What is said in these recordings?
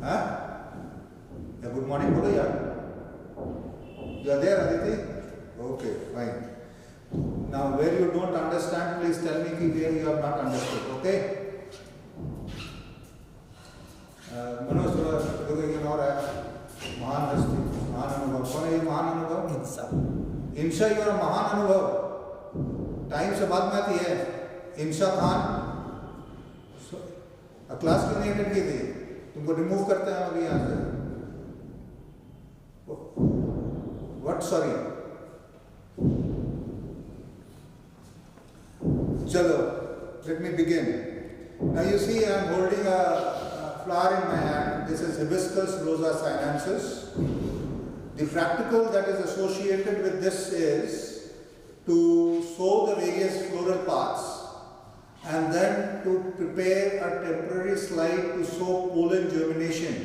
Huh? Yeah, good morning, bolo yaar. You are there, Aditi? Okay, fine. Now, where you don't understand, please tell me where you have not understood. Okay? Manoj थोड़ा देखो ये और है महान हस्ती महान अनुभव कौन है ये महान अनुभव इंशा ये और महान अनुभव टाइम से बाद में आती है इंशा खान क्लास क्यों नहीं अटेंड की थी तुमको रिमूव करते हैं अभी यहाँ से व्हाट सॉरी चलो let me begin now you see I am holding a flower in my hand. This is Hibiscus rosa sinensis. The practical that is associated with this is to sow the various floral parts and then to prepare a temporary slide to sow pollen germination.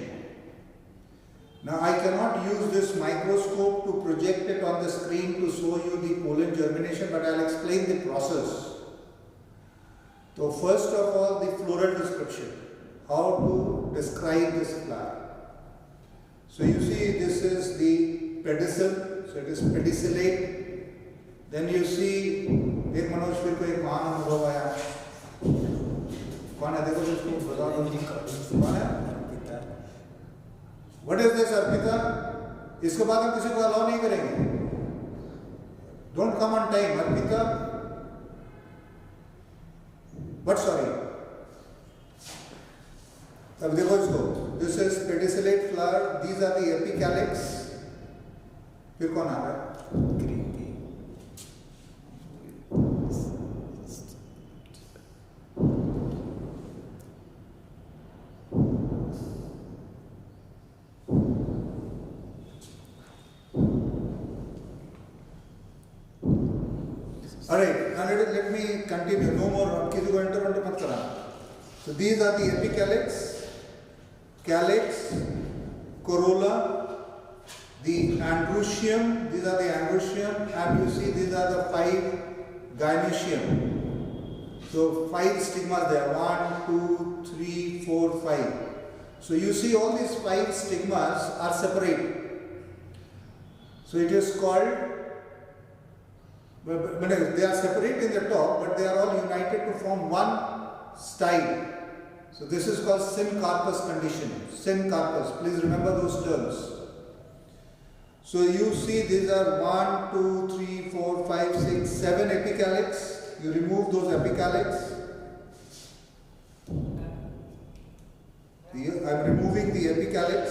Now I cannot use this microscope to project it on the screen to show you the pollen germination, but I'll explain the process. So first of all, the floral description. How to describe this flower. So you see this is the pedicel, so it is pedicellate. Then you see एक मनोज फिर को एक महान अनुभव आया कौन है देखो इसको बता दो कौन है What is this अर्पिता इसके बाद हम किसी को अलाउ नहीं करेंगे Don't come on time Arpita But sorry अब देखो इसको this is pedicellate flower these are the epicalyx फिर कौन आ रहा है green tea alright now let me continue no more किसी को इंटरप्ट मत करना so these are the epicalyx calyx, corolla, the androecium, these are the androecium, and you see these are the 5 gynoecium. So 5 stigmas there, 1, 2, 3, 4, 5. So you see all these 5 stigmas are separate. So it is called, they are separate in the top, but they are all united to form one style. So this is called syncarpous condition. Syncarpous. Please remember those terms. So you see these are 1, 2, 3, 4, 5, 6, 7 epicalyx. You remove those epicalyx. I am removing the epicalyx.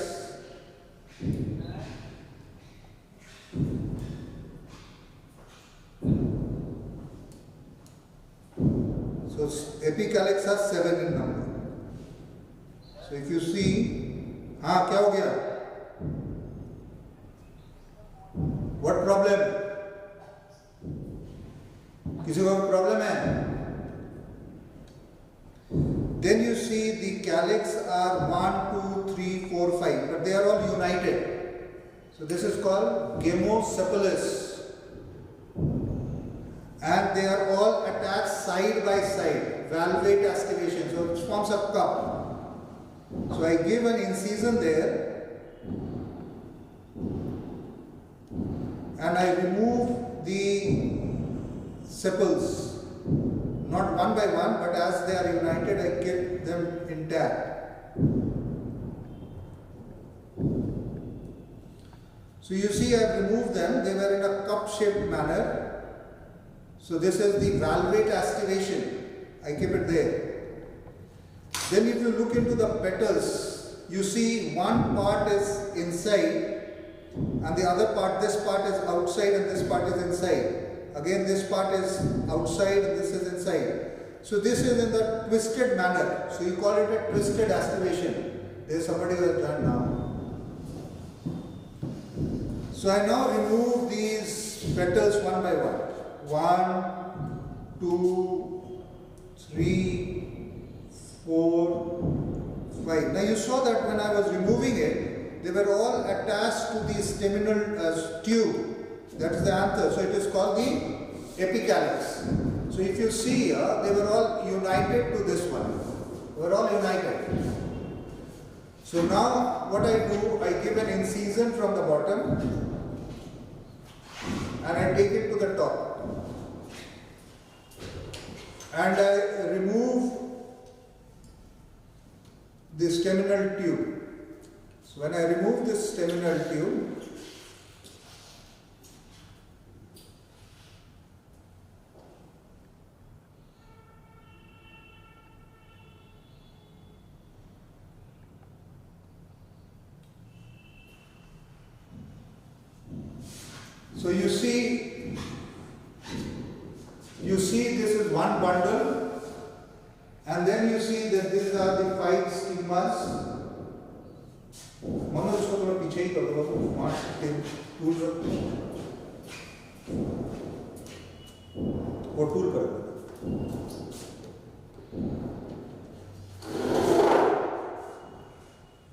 So epicalyx are 7 in number. So if you see, हाँ क्या हो गया? What problem? किसी को problem है? Then you see the calyx are 1, 2, 3, 4, 5, but they are all united. So this is called gamosepalous, and they are all attached side by side, valvate aestivation. So it forms a cup. So I give an incision there and I remove the sepals, not one by one, but as they are united I keep them intact. So you see I have removed them, they were in a cup shaped manner. So this is the valvate aestivation, I keep it there. Then if you look into the petals, you see one part is inside and the other part, this part is outside and this part is inside. Again this part is outside and this is inside. So this is in the twisted manner. So you call it a twisted aestivation. There is somebody who has done now. So I now remove these petals one by one. 1, 2, 3, 4, 5. Now you saw that when I was removing it, they were all attached to the staminal tube. That is the anther. So it is called the epicalyx. So if you see here, they were all united to this one. They were all united. So now what I do, I give an incision from the bottom and I take it to the top. And I remove the staminal tube. So when I remove this staminal tube, so you see this is one bundle, and then you see that these are the 5 stigmas. Manoj इसको थोड़ा पीछे ही कर दो, tool वो tool कर दो,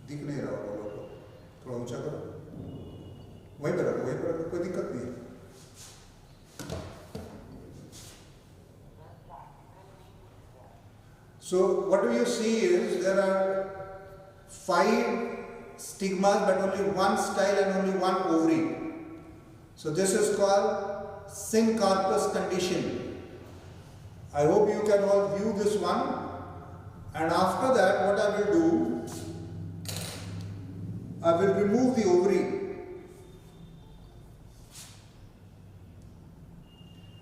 दिख नहीं रहा होगा, थोड़ा ऊंचा करो, वहीं पर रखो, कोई दिक्कत नहीं है। So what do you see is there are 5 stigmas but only one style and only one ovary. So this is called syncarpous condition. I hope you can all view this one, and after that what I will do, I will remove the ovary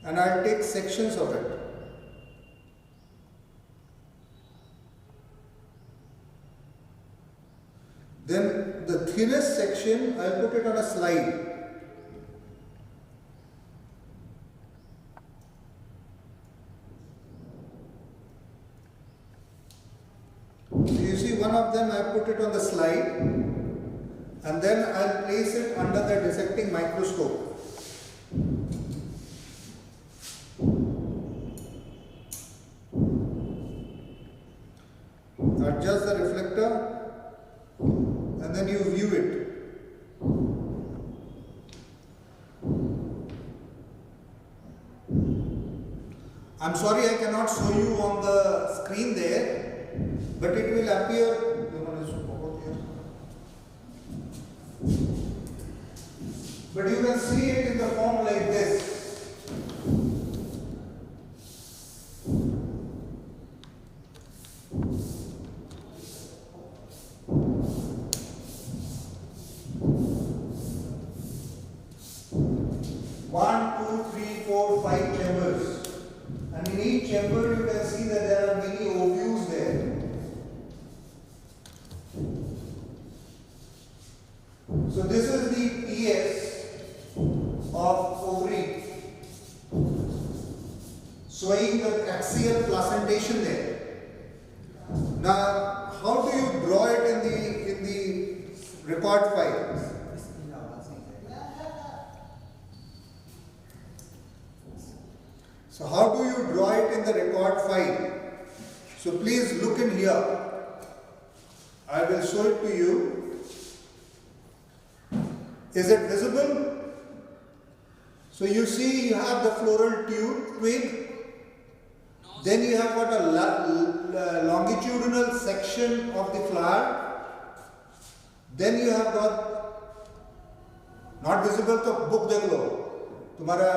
and I will take sections of it. Then the thinnest section, I put it on a slide. So you see one of them, I put it on the slide and then I'll place it under the dissecting microscope. Adjust the reflector and then you view it. I'm sorry I cannot show you on the screen there, but it will appear. But you can see it in the form like this. Chamber, you can see that there are many ovules there. So this is the PS of ovary, showing the axial placentation there. Now, how do you draw it in the record file? So how do you draw it in the record file? So please look in here. I will show it to you. Is it visible? So you see you have the floral twig. Then you have got a longitudinal section of the flower. Then you have got, not visible तो book देख लो. तुम्हारा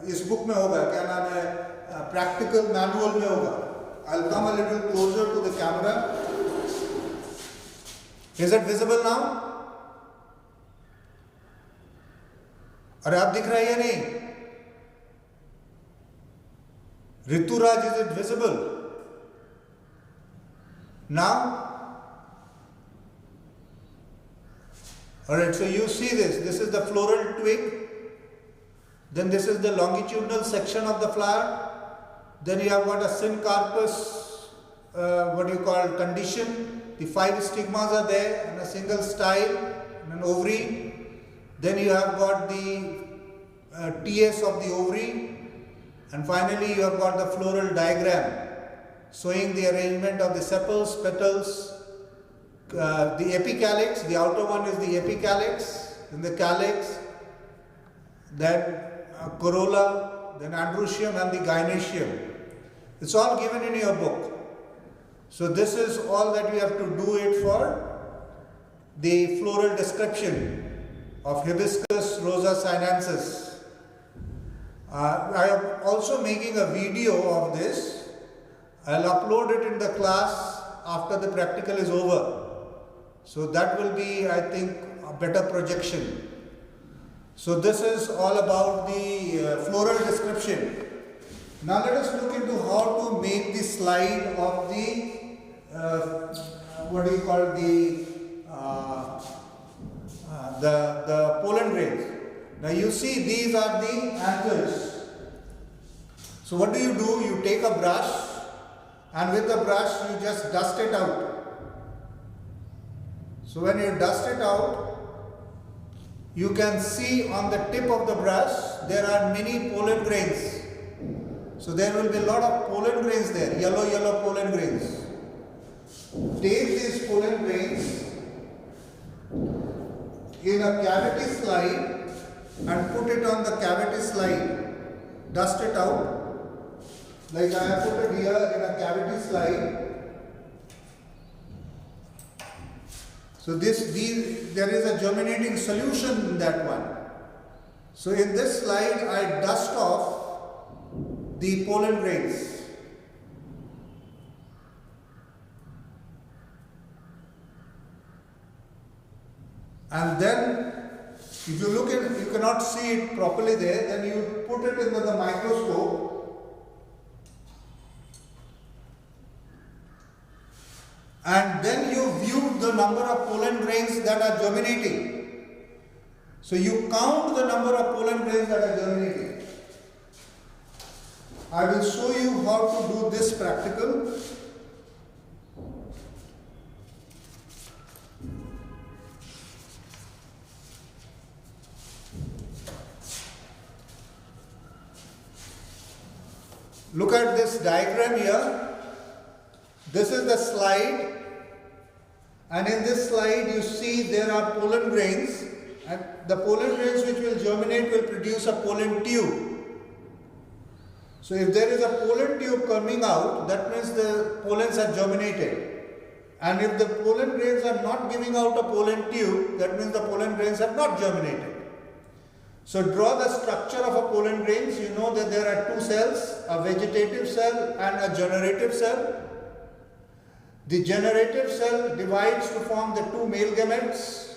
इस book में होगा, क्या नाम है, practical manual में होगा. I'll come a little closer to the camera. Is it visible now? अरे आप दिख रहा है या नहीं? Rituraj, is it visible? Now? Alright, so you see this. This is the floral twig. Then this is the longitudinal section of the flower. Then you have got a syncarpous, condition. The 5 stigmas are there and a single style and an ovary. Then you have got the TS of the ovary. And finally you have got the floral diagram showing the arrangement of the sepals, petals, the epicalyx. The outer one is the epicalyx, then the calyx, then corolla, then androecium and the gynoecium. It's all given in your book. So this is all that you have to do it for the floral description of Hibiscus rosa sinensis. I am also making a video of this. I'll upload it in the class after the practical is over. So that will be, I think, a better projection. So this is all about the floral description. Now let us look into how to make the slide of the the pollen grains. Now you see these are the anthers. So what do? You take a brush, and with the brush you just dust it out. So when you dust it out, you can see on the tip of the brush there are many pollen grains. So there will be a lot of pollen grains there, yellow pollen grains. Take these pollen grains in a cavity slide and put it on the cavity slide. Dust it out. Like I have put it here in a cavity slide. So there is a germinating solution in that one. So in this slide I dust off the pollen grains. And then if you look at it, you cannot see it properly there, then you put it into the microscope and then you view the number of pollen grains that are germinating. So you count the number of pollen grains that are germinating. I will show you how to do this practical. Look at this diagram here. This is the slide, and in this slide you see there are pollen grains, and the pollen grains which will germinate will produce a pollen tube. So if there is a pollen tube coming out, that means the pollens are germinated. And if the pollen grains are not giving out a pollen tube, that means the pollen grains have not germinated. So draw the structure of a pollen grains. You know that there are two cells, a vegetative cell and a generative cell. The generative cell divides to form the two male gametes.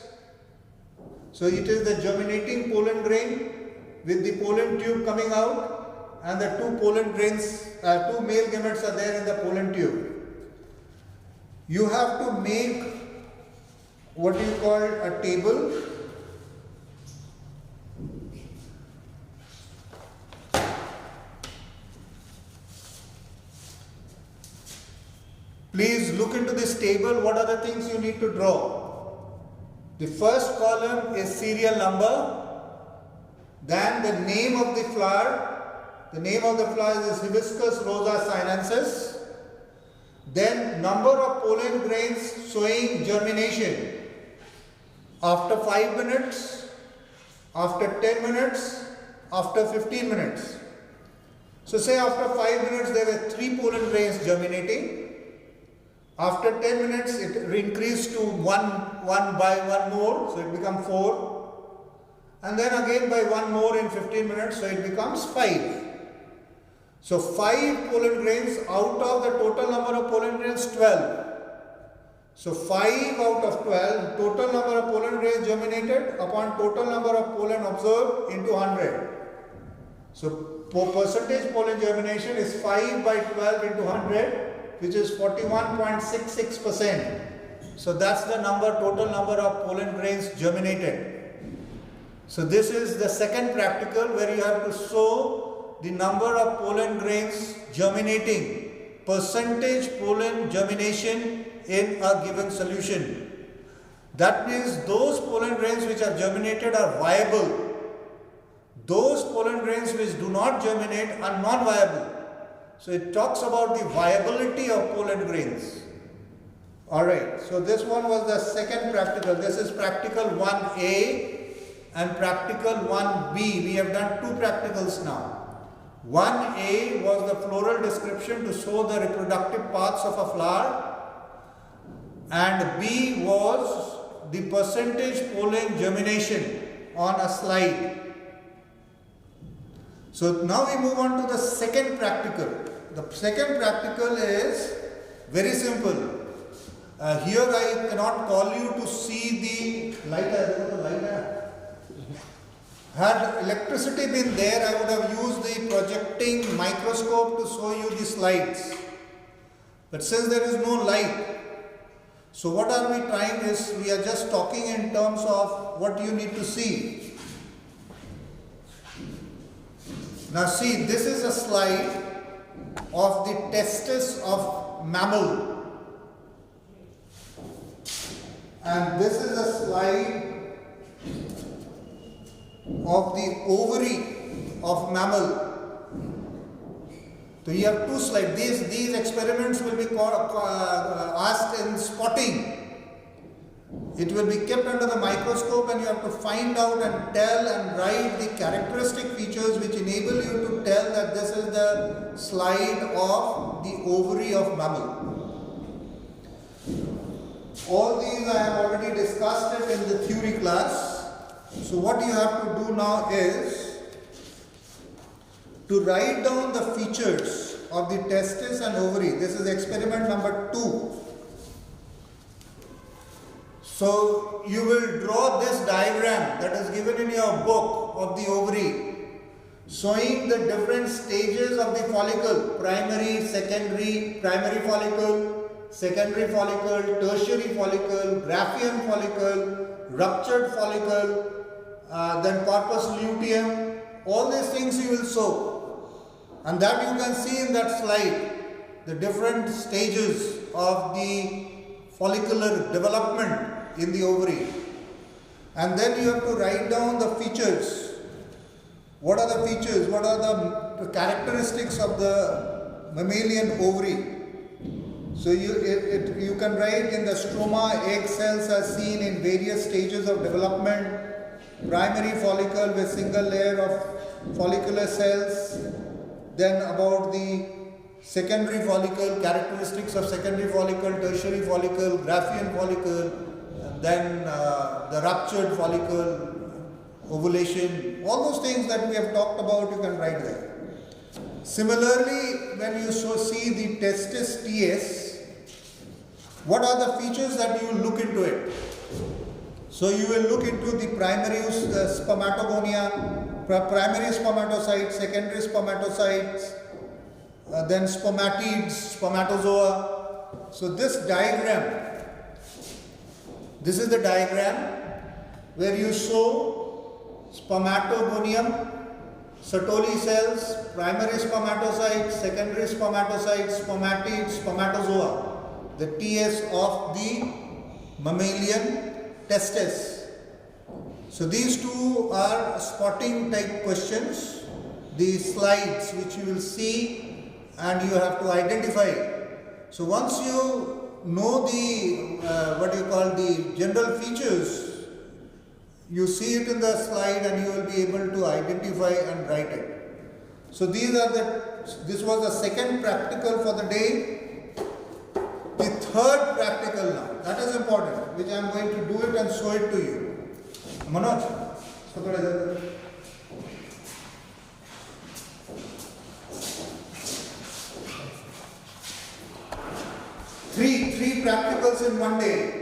So it is the germinating pollen grain with the pollen tube coming out, and the two pollen grains, two male gametes are there in the pollen tube. You have to make what you call a table. Please look into this table. What are the things you need to draw? The first column is serial number, then the name of the flower. The name of the flower is Hibiscus rosa sinensis. Then number of pollen grains showing germination. After 5 minutes, after 10 minutes, after 15 minutes. So say after 5 minutes there were 3 pollen grains germinating. After 10 minutes it increased to one by one more, so it becomes 4. And then again by one more in 15 minutes, so it becomes 5. So 5 pollen grains out of the total number of pollen grains 12. So 5 out of 12, total number of pollen grains germinated upon total number of pollen observed into 100. So percentage pollen germination is 5 by 12 into 100, which is 41.66%. So that's the total number of pollen grains germinated. So this is the second practical where you have to show the number of pollen grains germinating, percentage pollen germination in a given solution. That means those pollen grains which are germinated are viable. Those pollen grains which do not germinate are non-viable. So it talks about the viability of pollen grains. Alright, so this one was the second practical. This is practical 1A and practical 1B. We have done 2 practicals now. 1A was the floral description to show the reproductive parts of a flower, and B was the percentage pollen germination on a slide. So now we move on to the second practical. The second practical is very simple. Here I cannot call you to see the light. Had electricity been there, I would have used the projecting microscope to show you the slides. But since there is no light, so what are we trying is, we are just talking in terms of what you need to see. Now see, this is a slide of the testis of mammal. And this is a slide of the ovary of mammal. So you have two slides. These experiments will be asked in spotting. It will be kept under the microscope and you have to find out and tell and write the characteristic features which enable you to tell that this is the slide of the ovary of mammal. All these I have already discussed it in the theory class. So what you have to do now is to write down the features of the testis and ovary. This is experiment number 2. So you will draw this diagram that is given in your book of the ovary, showing the different stages of the follicle: primary, secondary, primary follicle, secondary follicle, tertiary follicle, Graafian follicle, ruptured follicle, then corpus luteum. All these things you will show, and that you can see in that slide, the different stages of the follicular development in the ovary. And then you have to write down the features. What are the features? What are the characteristics of the mammalian ovary? So you can write in the stroma, egg cells are seen in various stages of development. Primary follicle with single layer of follicular cells. Then about the secondary follicle, characteristics of secondary follicle, tertiary follicle, Graafian follicle, and then the ruptured follicle, ovulation, all those things that we have talked about you can write there. Similarly, when you see the testis TS, what are the features that you will look into it? So you will look into the primary spermatogonia, primary spermatocytes, secondary spermatocytes, then spermatids, spermatozoa. So this diagram, this is the diagram where you show spermatogonium, Sertoli cells, primary spermatocytes, secondary spermatocytes, spermatids, spermatozoa, the TS of the mammalian testis. So these two are spotting type questions, the slides which you will see and you have to identify. So once you know the the general features, you see it in the slide and you will be able to identify and write it. So this was the second practical for the day. The third practical now, that is important, which I am going to do it and show it to you. Manoj, three practicals in one day.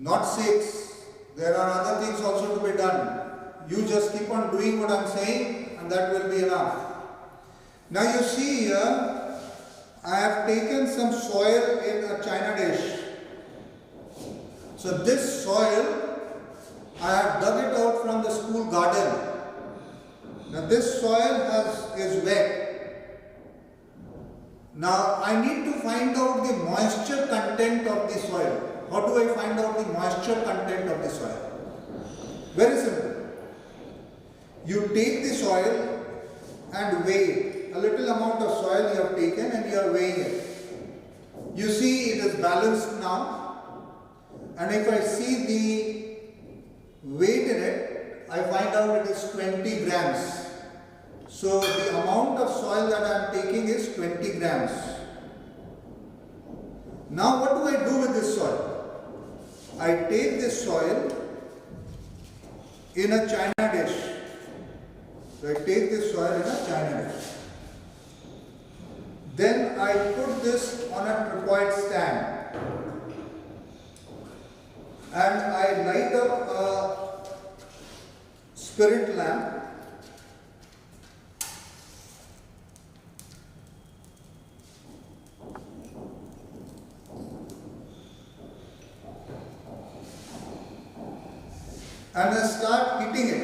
Not 6. There are other things also to be done. You just keep on doing what I am saying and that will be enough. Now you see here, I have taken some soil in a china dish. So this soil, I have dug it out from the school garden. Now this soil is wet. Now I need to find out the moisture content of the soil. How do I find out the moisture content of the soil? Very simple. You take the soil and weigh it. A little amount of soil you have taken and you are weighing it. You see it is balanced now. And if I see the weight in it, I find out it is 20 grams. So the amount of soil that I am taking is 20 grams. Now what do I do with this soil? I take this soil in a china dish. So I take this soil in a china dish. Then I put this on a tripoid stand and I light up a spirit lamp. And I start heating it.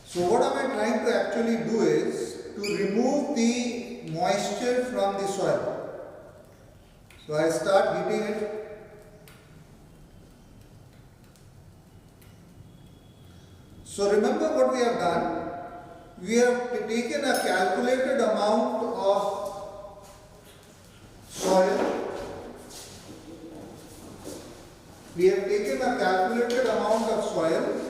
So what am I trying to actually do is to remove the moisture from the soil. So I start heating it. So remember what we have done. We have taken a calculated amount of soil. We have taken a calculated amount of soil,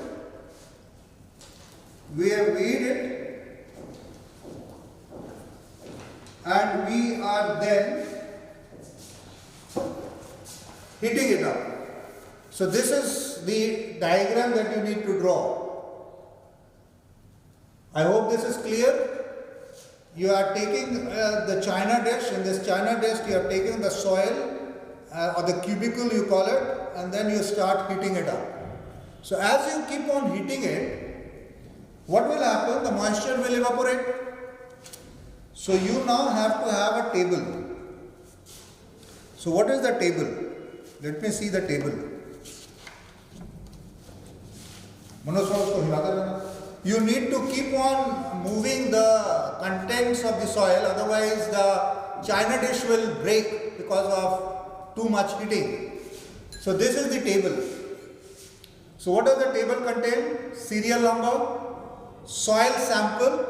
we have weighed it, and we are then heating it up. So this is the diagram that you need to draw. I hope this is clear. You are taking the china dish. In this china dish you are taking the soil or the cubicle you call it, and then you start heating it up. So as you keep on heating it, what will happen? The moisture will evaporate. So you now have to have a table. So what is the table? Let me see the table. You need to keep on moving the contents of the soil, otherwise the china dish will break because of too much heating. So this is the table. So what does the table contain? Serial number, soil sample.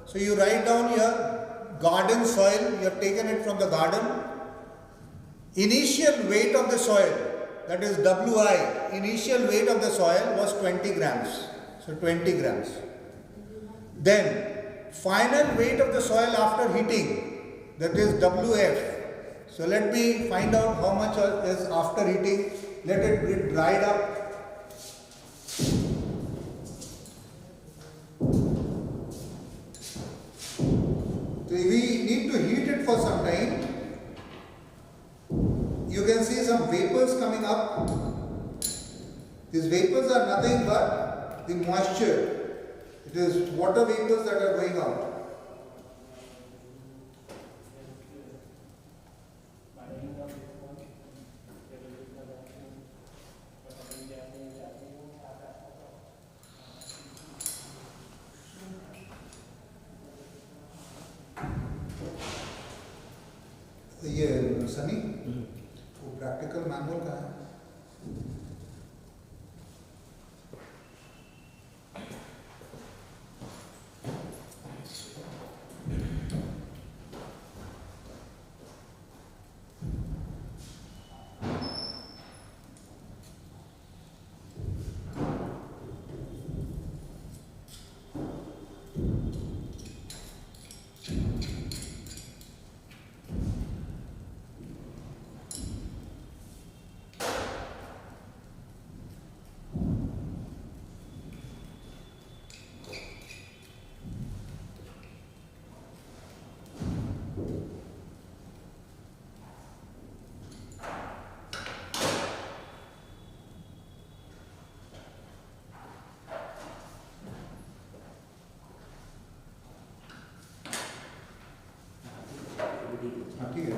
So you write down your garden soil, you have taken it from the garden. Initial weight of the soil, that is WI, initial weight of the soil was 20 grams. So 20 grams. Then final weight of the soil after heating, that is WF. So let me find out how much is after heating. Let it get dried up. So we need to heat it for some time. You can see some vapors coming up. These vapors are nothing but the moisture. It is water vapors that are going out. ये सनी वो practical manual का है. ठीक है.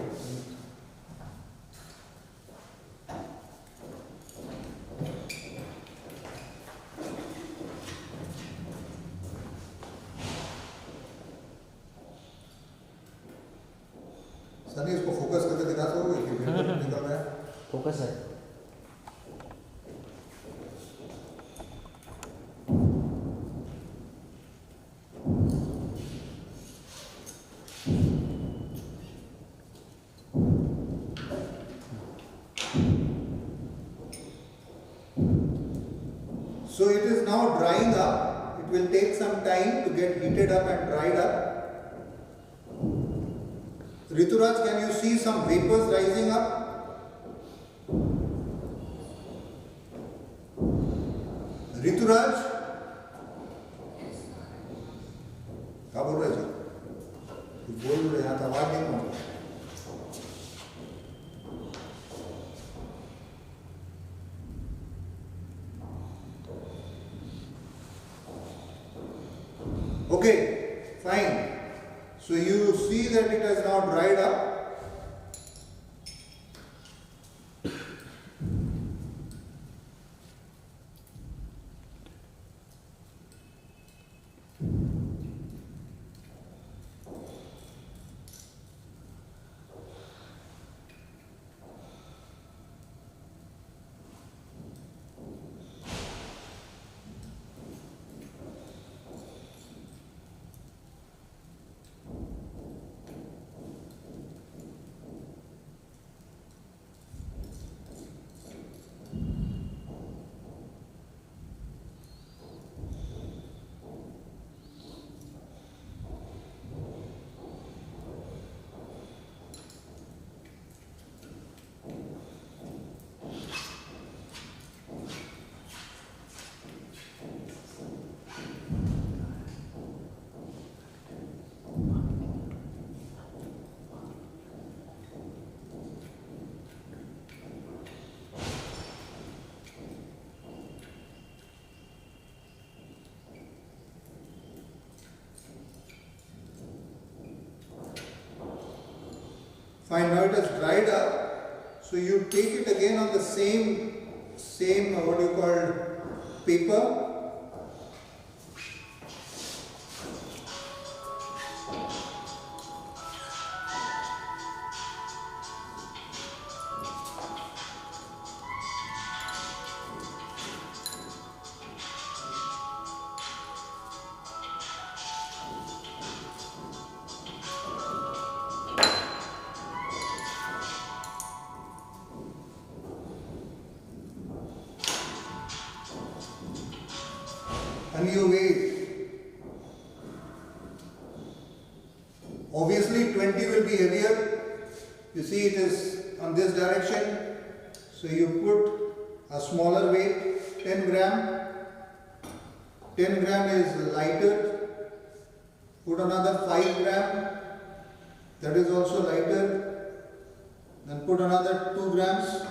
सनी इसको focus करके दिखा सकोगे कि निकल रहा है? फोकस है. So it is now drying up. It will take some time to get heated up and dried up. Rituraj, can you see some vapors rising up? Rituraj क्या बोल रहे थे? बोल रहे यहाँ तो आवाज नहीं पहुंच। Okay, fine. So you see that it has now dried up. Fine, now it has dried up. So you take it again on the same what do you call paper. And you wait. Obviously 20 will be heavier. You see it is on this direction. So you put a smaller weight, 10 gram. 10 gram is lighter. Put another 5 gram. That is also lighter. Then put another 2 grams.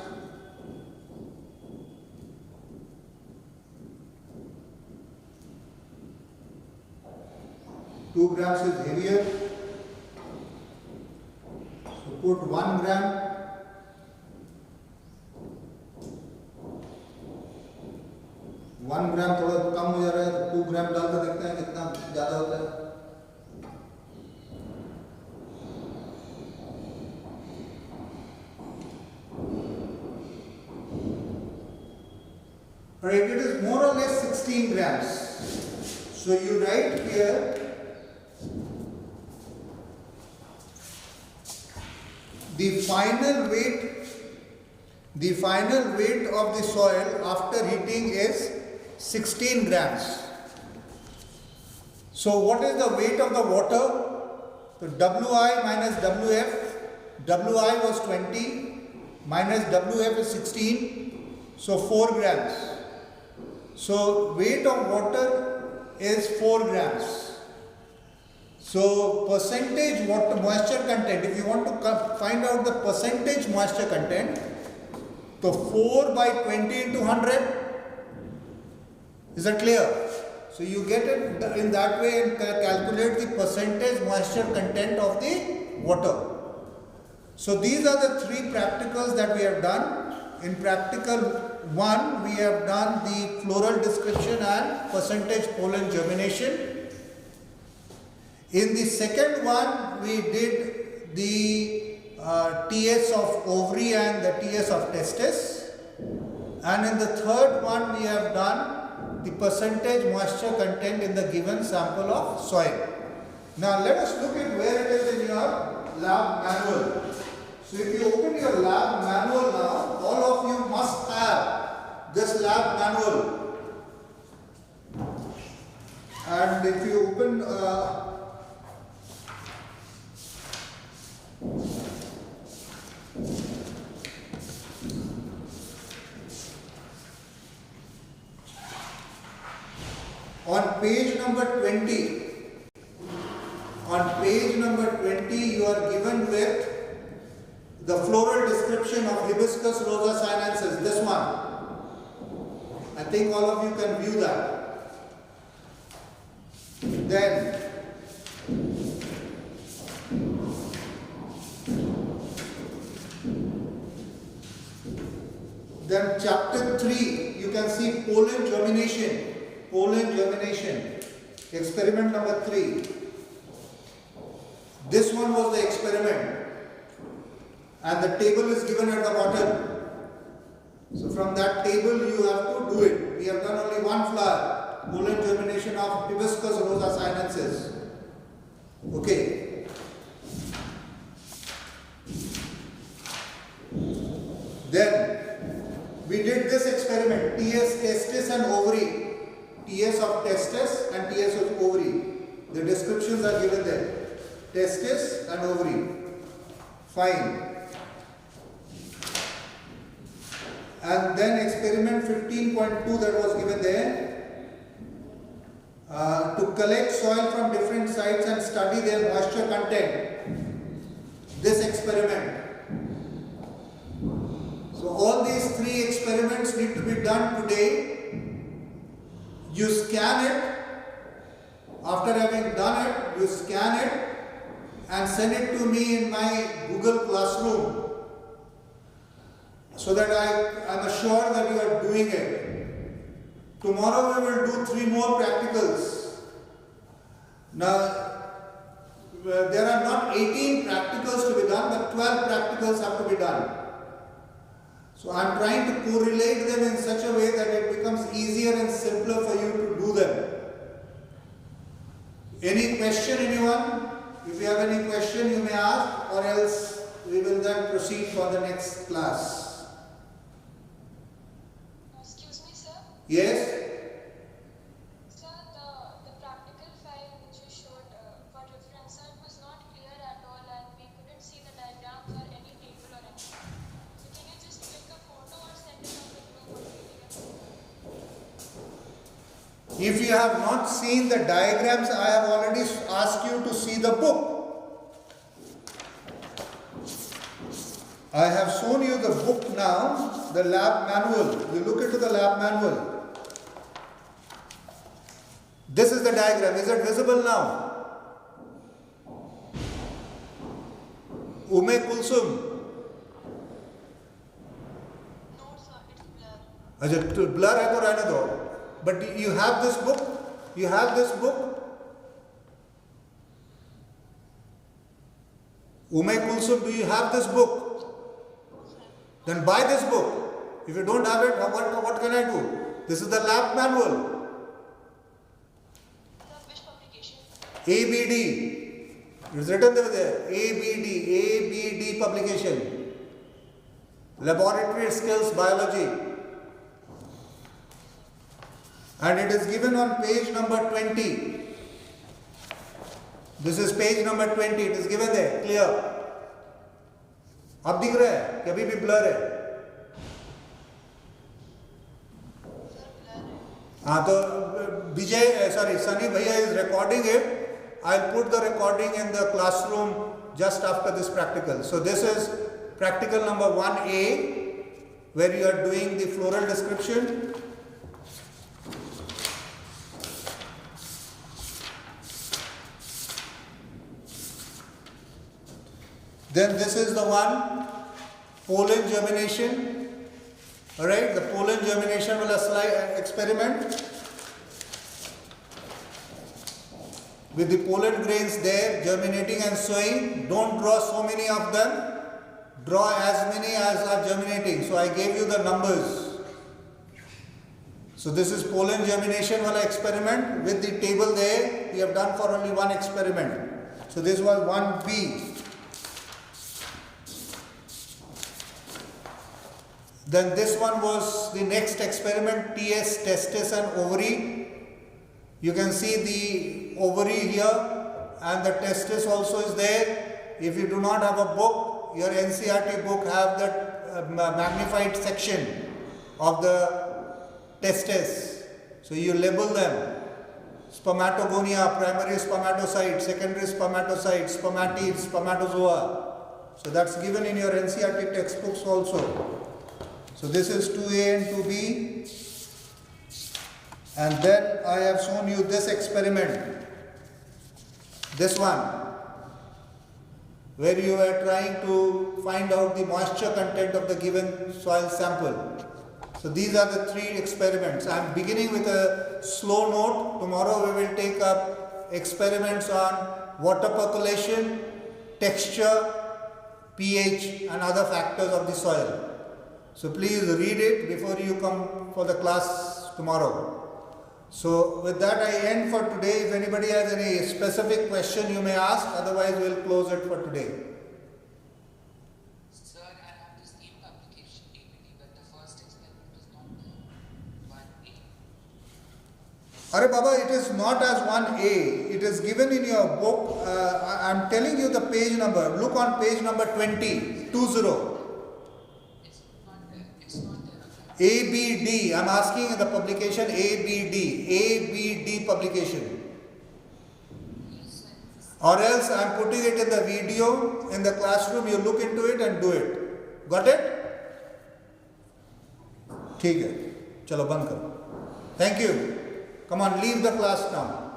Two grams is heavier. So put 1 gram. One gram थोड़ा कम हो जा रहा है तो 2 ग्राम डाल कर देखते हैं कितना ज्यादा होता है. Right, it is more or less 16 grams. So you write here the final weight of the soil after heating is 16 grams. So what is the weight of the water? So Wi minus Wf, Wi was 20 minus Wf is 16, so 4 grams. So weight of water is 4 grams. So percentage water moisture content, if you want to find out the percentage moisture content, so 4 by 20 into 100, is that clear? So you get it in that way and calculate the percentage moisture content of the water. So these are the 3 practicals that we have done. In practical 1, we have done the floral description and percentage pollen germination. In the second one, we did the TS of ovary and the TS of testis. And in the third one, we have done the percentage moisture content in the given sample of soil. Now let us look at where it is in your lab manual. So if you open your lab manual now, all of you must have this lab manual. And if you open on page number 20, you are given with the floral description of Hibiscus rosa sinensis, this one. I think all of you can view that. Then chapter 3, you can see pollen germination. Pollen germination. Experiment number 3. This one was the experiment. And the table is given at the bottom. So from that table you have to do it. We have done only one flower. Pollen germination of Hibiscus rosa sinensis. Okay. Then we did this experiment, TS testis and ovary. TS of testis and TS of ovary. The descriptions are given there. Testis and ovary. Fine. And then experiment 15.2 that was given there. To collect soil from different sites and study their moisture content. This experiment. So all these 3 experiments need to be done today. You scan it. After having done it, you scan it and send it to me in my Google Classroom, so that I am assured that you are doing it. Tomorrow we will do 3 more practicals. Now, there are not 18 practicals to be done, but 12 practicals have to be done. So I am trying to correlate them in such a way that it becomes easier and simpler for you to do them. Any question, anyone? If you have any question, you may ask, or else we will then proceed for the next class. Excuse me, sir. Yes? Sir, the practical file which you showed for reference, sir, was not clear at all, and we couldn't see the diagrams or any table or anything. So can you just click a photo or send it on the group or PDF? If you have not seen the diagrams, I have already asked you to see the book. I have shown you the book now, the lab manual. You look into the lab manual. This is the diagram. Is it visible now? Ume Kulsum. No, sir, it's blurred. अच्छा blur है तो रहने दो. But you have this book. You have this book. Ume Kulsum, do you have this book? Then buy this book. If you don't have it, what can I do? This is the lab manual. Sir, which publication? ABD. It's written there. ABD publication. Laboratory Skills Biology. And it is given on page number 20. This is page number 20. It is given there. Clear. अब दिख रहा है कि अभी भी blur है? हाँ तो विजय सनी भैया is recording it. I'll put the recording in the classroom just after this practical. So this is practical number 1A, where you are doing the floral description. Then this is the one, pollen germination. Alright, the pollen germination will experiment with the pollen grains there, germinating and sowing. Don't draw so many of them. Draw as many as are germinating. So I gave you the numbers. So this is pollen germination wala experiment with the table there. We have done for only one experiment. So this was 1B. Then this one was the next experiment, TS, testis and ovary. You can see the ovary here and the testis also is there. If you do not have a book, your NCERT book have that magnified section of the testis. So you label them. spermatogonia, primary spermatocyte, secondary spermatocyte, spermatid, spermatozoa. So that's given in your NCERT textbooks also. So this is 2A and 2B. And then I have shown you this experiment. This one, where you are trying to find out the moisture content of the given soil sample. So these are the three experiments. I am beginning with a slow note. Tomorrow we will take up experiments on water percolation, texture, pH and other factors of the soil. So please read it before you come for the class tomorrow. So with that I end for today. If anybody has any specific question you may ask, otherwise we will close it for today. Sir, I have the same publication DVD, but the first experiment is not there. 1A. Arey Baba, it is not as 1A. It is given in your book. I am telling you the page number. Look on page number 20, 20. It's not there. It's not there. ABD. I am asking in the publication ABD. ABD publication. Yes, sir. Or else I am putting it in the video in the classroom. You look into it and do it. Got it? ठीक है. चलो बंद करो. Thank you. Come on, leave the class now.